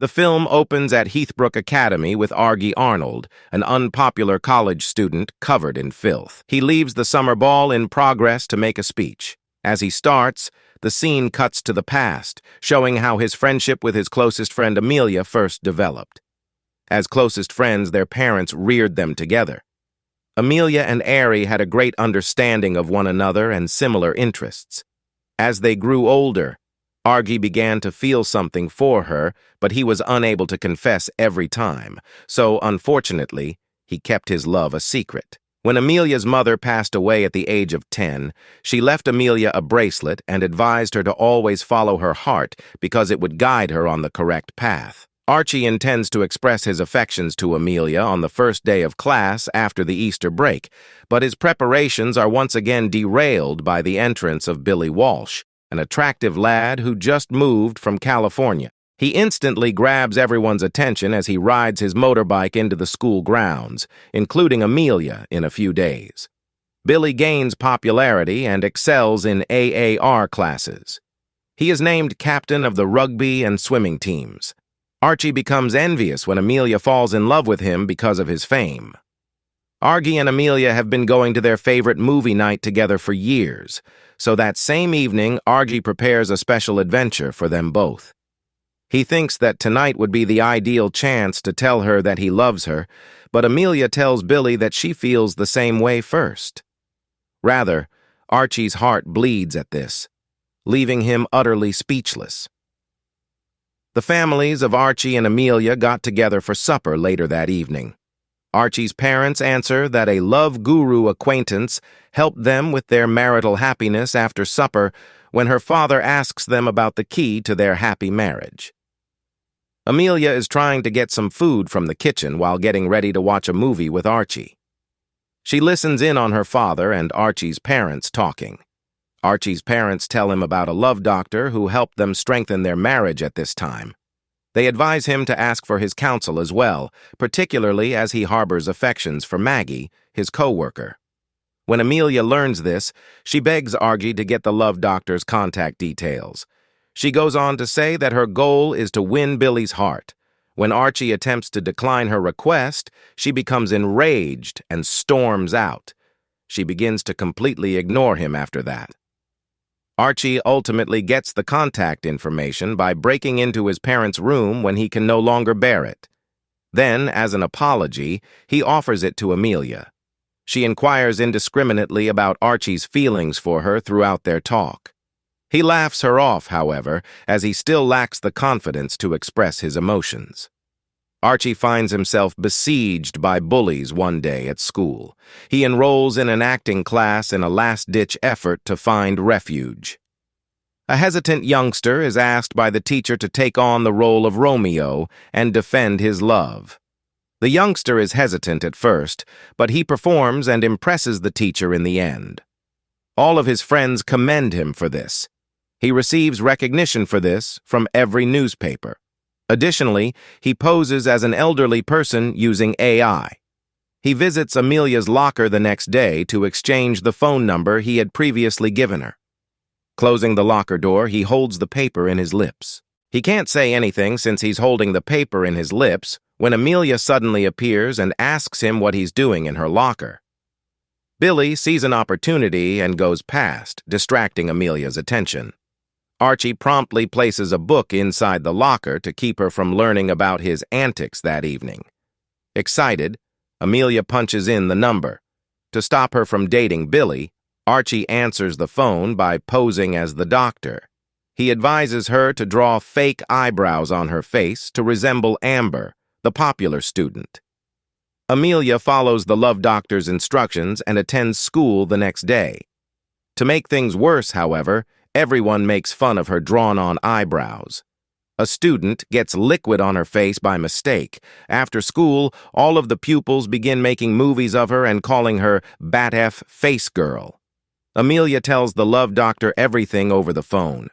The film opens at Heathbrook Academy with Argy Arnold, an unpopular college student covered in filth. He leaves the summer ball in progress to make a speech. As he starts, the scene cuts to the past, showing how his friendship with his closest friend Amelia first developed. As closest friends, their parents reared them together. Amelia and Ari had a great understanding of one another and similar interests. As they grew older, Argy began to feel something for her, but he was unable to confess every time, so unfortunately, he kept his love a secret. When Amelia's mother passed away at the age of 10, she left Amelia a bracelet and advised her to always follow her heart because it would guide her on the correct path. Archie intends to express his affections to Amelia on the first day of class after the Easter break, but his preparations are once again derailed by the entrance of Billy Walsh, an attractive lad who just moved from California. He instantly grabs everyone's attention as he rides his motorbike into the school grounds, including Amelia in a few days. Billy gains popularity and excels in AAR classes. He is named captain of the rugby and swimming teams. Archie becomes envious when Amelia falls in love with him because of his fame. Argy and Amelia have been going to their favorite movie night together for years, so that same evening, Argy prepares a special adventure for them both. He thinks that tonight would be the ideal chance to tell her that he loves her, but Amelia tells Billy that she feels the same way first. Rather, Archie's heart bleeds at this, leaving him utterly speechless. The families of Archie and Amelia got together for supper later that evening. Archie's parents answer that a love guru acquaintance helped them with their marital happiness after supper when her father asks them about the key to their happy marriage. Amelia is trying to get some food from the kitchen while getting ready to watch a movie with Archie. She listens in on her father and Archie's parents talking. Archie's parents tell him about a love doctor who helped them strengthen their marriage at this time. They advise him to ask for his counsel as well, particularly as he harbors affections for Maggie, his co-worker. When Amelia learns this, she begs Argy to get the love doctor's contact details. She goes on to say that her goal is to win Billy's heart. When Archie attempts to decline her request, she becomes enraged and storms out. She begins to completely ignore him after that. Archie ultimately gets the contact information by breaking into his parents' room when he can no longer bear it. Then, as an apology, he offers it to Amelia. She inquires indiscriminately about Archie's feelings for her throughout their talk. He laughs her off, however, as he still lacks the confidence to express his emotions. Archie finds himself besieged by bullies one day at school. He enrolls in an acting class in a last-ditch effort to find refuge. A hesitant youngster is asked by the teacher to take on the role of Romeo and defend his love. The youngster is hesitant at first, but he performs and impresses the teacher in the end. All of his friends commend him for this. He receives recognition for this from every newspaper. Additionally, he poses as an elderly person using AI. He visits Amelia's locker the next day to exchange the phone number he had previously given her. Closing the locker door, he holds the paper in his lips. He can't say anything since he's holding the paper in his lips when Amelia suddenly appears and asks him what he's doing in her locker. Billy sees an opportunity and goes past, distracting Amelia's attention. Archie promptly places a book inside the locker to keep her from learning about his antics that evening. Excited, Amelia punches in the number. To stop her from dating Billy, Archie answers the phone by posing as the doctor. He advises her to draw fake eyebrows on her face to resemble Amber, the popular student. Amelia follows the love doctor's instructions and attends school the next day. To make things worse, however, everyone makes fun of her drawn-on eyebrows. A student gets liquid on her face by mistake. After school, all of the pupils begin making movies of her and calling her Bat F Face Girl. Amelia tells the love doctor everything over the phone.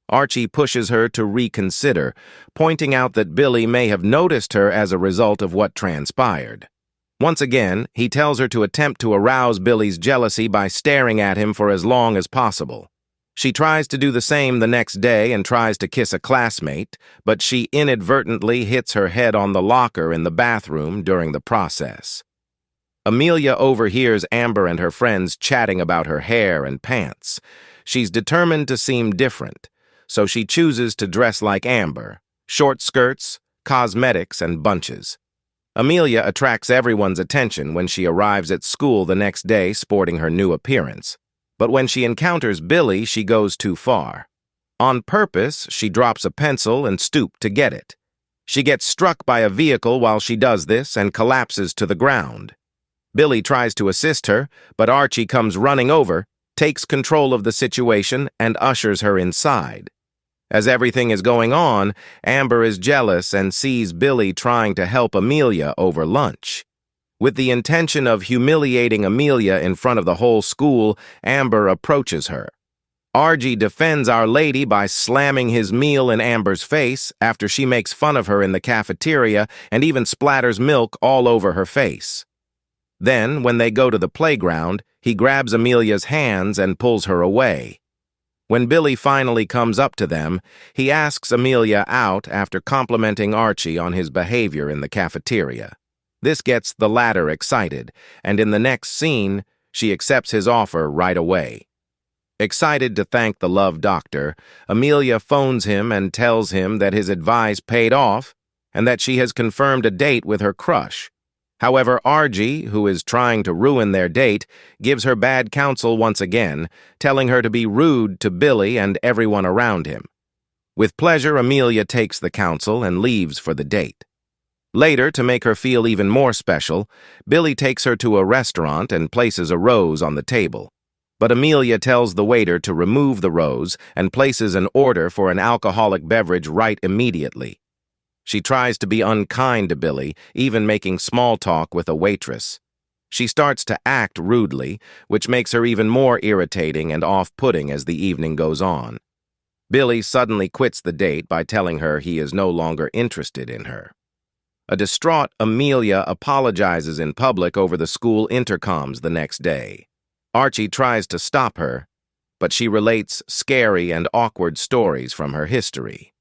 Archie pushes her to reconsider, pointing out that Billy may have noticed her as a result of what transpired. Once again, he tells her to attempt to arouse Billy's jealousy by staring at him for as long as possible. She tries to do the same the next day and tries to kiss a classmate, but she inadvertently hits her head on the locker in the bathroom during the process. Amelia overhears Amber and her friends chatting about her hair and pants. She's determined to seem different, so she chooses to dress like Amber: short skirts, cosmetics, and bunches. Amelia attracts everyone's attention when she arrives at school the next day sporting her new appearance. But when she encounters Billy, she goes too far. On purpose, she drops a pencil and stoops to get it. She gets struck by a vehicle while she does this and collapses to the ground. Billy tries to assist her, but Archie comes running over, takes control of the situation, and ushers her inside. As everything is going on, Amber is jealous and sees Billy trying to help Amelia over lunch. With the intention of humiliating Amelia in front of the whole school, Amber approaches her. Archie defends Our Lady by slamming his meal in Amber's face after she makes fun of her in the cafeteria and even splatters milk all over her face. Then, when they go to the playground, he grabs Amelia's hands and pulls her away. When Billy finally comes up to them, he asks Amelia out after complimenting Archie on his behavior in the cafeteria. This gets the latter excited, and in the next scene, she accepts his offer right away. Excited to thank the love doctor, Amelia phones him and tells him that his advice paid off and that she has confirmed a date with her crush. However, Archie, who is trying to ruin their date, gives her bad counsel once again, telling her to be rude to Billy and everyone around him. With pleasure, Amelia takes the counsel and leaves for the date. Later, to make her feel even more special, Billy takes her to a restaurant and places a rose on the table. But Amelia tells the waiter to remove the rose and places an order for an alcoholic beverage right immediately. She tries to be unkind to Billy, even making small talk with a waitress. She starts to act rudely, which makes her even more irritating and off-putting as the evening goes on. Billy suddenly quits the date by telling her he is no longer interested in her. A distraught Amelia apologizes in public over the school intercoms the next day. Archie tries to stop her, but she relates scary and awkward stories from her history.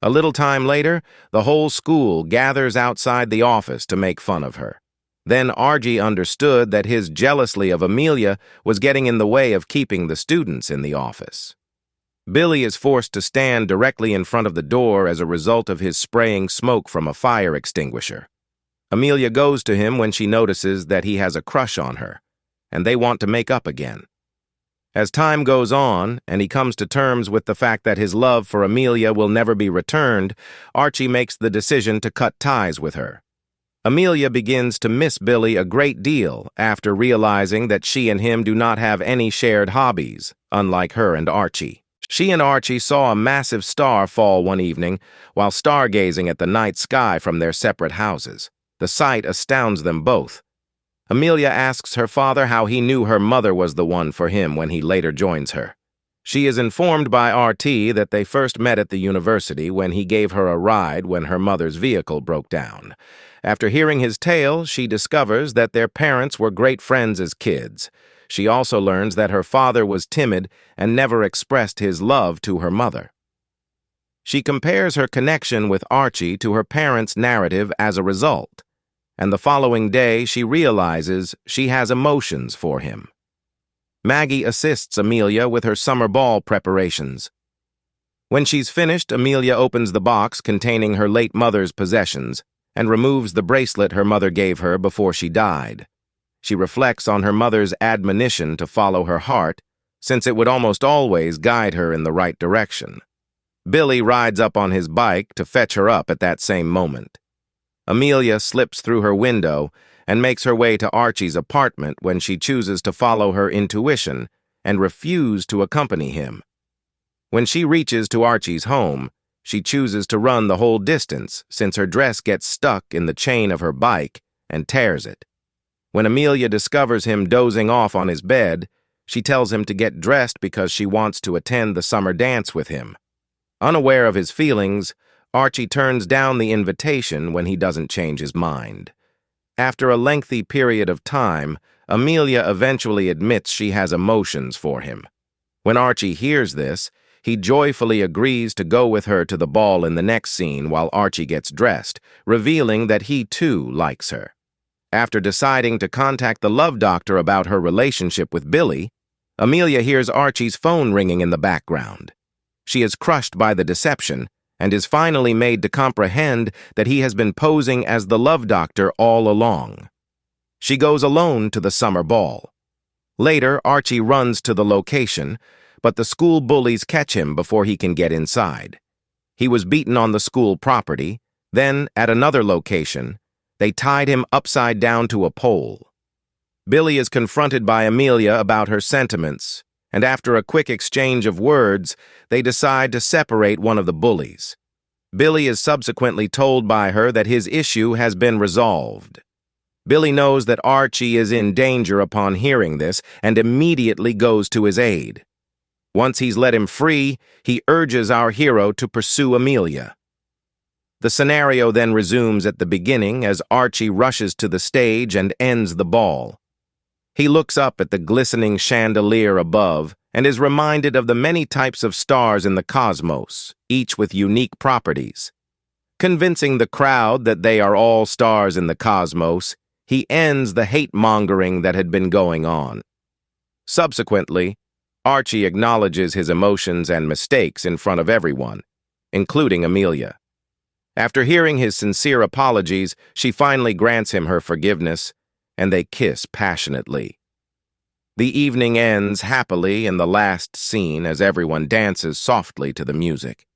A little time later, the whole school gathers outside the office to make fun of her. Then Archie understood that his jealousy of Amelia was getting in the way of keeping the students in the office. Billy is forced to stand directly in front of the door as a result of his spraying smoke from a fire extinguisher. Amelia goes to him when she notices that he has a crush on her, and they want to make up again. As time goes on, and he comes to terms with the fact that his love for Amelia will never be returned, Archie makes the decision to cut ties with her. Amelia begins to miss Billy a great deal after realizing that she and him do not have any shared hobbies, unlike her and Archie. She and Archie saw a massive star fall one evening while stargazing at the night sky from their separate houses. The sight astounds them both. Amelia asks her father how he knew her mother was the one for him when he later joins her. She is informed by RT that they first met at the university when he gave her a ride when her mother's vehicle broke down. After hearing his tale, she discovers that their parents were great friends as kids. She also learns that her father was timid and never expressed his love to her mother. She compares her connection with Archie to her parents' narrative as a result, and the following day she realizes she has emotions for him. Maggie assists Amelia with her summer ball preparations. When she's finished, Amelia opens the box containing her late mother's possessions and removes the bracelet her mother gave her before she died. She reflects on her mother's admonition to follow her heart, since it would almost always guide her in the right direction. Billy rides up on his bike to fetch her up at that same moment. Amelia slips through her window and makes her way to Archie's apartment when she chooses to follow her intuition and refuse to accompany him. When she reaches to Archie's home, she chooses to run the whole distance since her dress gets stuck in the chain of her bike and tears it. When Amelia discovers him dozing off on his bed, she tells him to get dressed because she wants to attend the summer dance with him. Unaware of his feelings, Archie turns down the invitation when he doesn't change his mind. After a lengthy period of time, Amelia eventually admits she has emotions for him. When Archie hears this, he joyfully agrees to go with her to the ball in the next scene while Archie gets dressed, revealing that he too likes her. After deciding to contact the love doctor about her relationship with Billy, Amelia hears Archie's phone ringing in the background. She is crushed by the deception and is finally made to comprehend that he has been posing as the love doctor all along. She goes alone to the summer ball. Later, Archie runs to the location, but the school bullies catch him before he can get inside. He was beaten on the school property. Then, at another location, they tied him upside down to a pole. Billy is confronted by Amelia about her sentiments, and after a quick exchange of words, they decide to separate one of the bullies. Billy is subsequently told by her that his issue has been resolved. Billy knows that Archie is in danger upon hearing this and immediately goes to his aid. Once he's let him free, he urges our hero to pursue Amelia. The scenario then resumes at the beginning as Archie rushes to the stage and ends the ball. He looks up at the glistening chandelier above and is reminded of the many types of stars in the cosmos, each with unique properties. Convincing the crowd that they are all stars in the cosmos, he ends the hate-mongering that had been going on. Subsequently, Archie acknowledges his emotions and mistakes in front of everyone, including Amelia. After hearing his sincere apologies, she finally grants him her forgiveness, and they kiss passionately. The evening ends happily in the last scene as everyone dances softly to the music.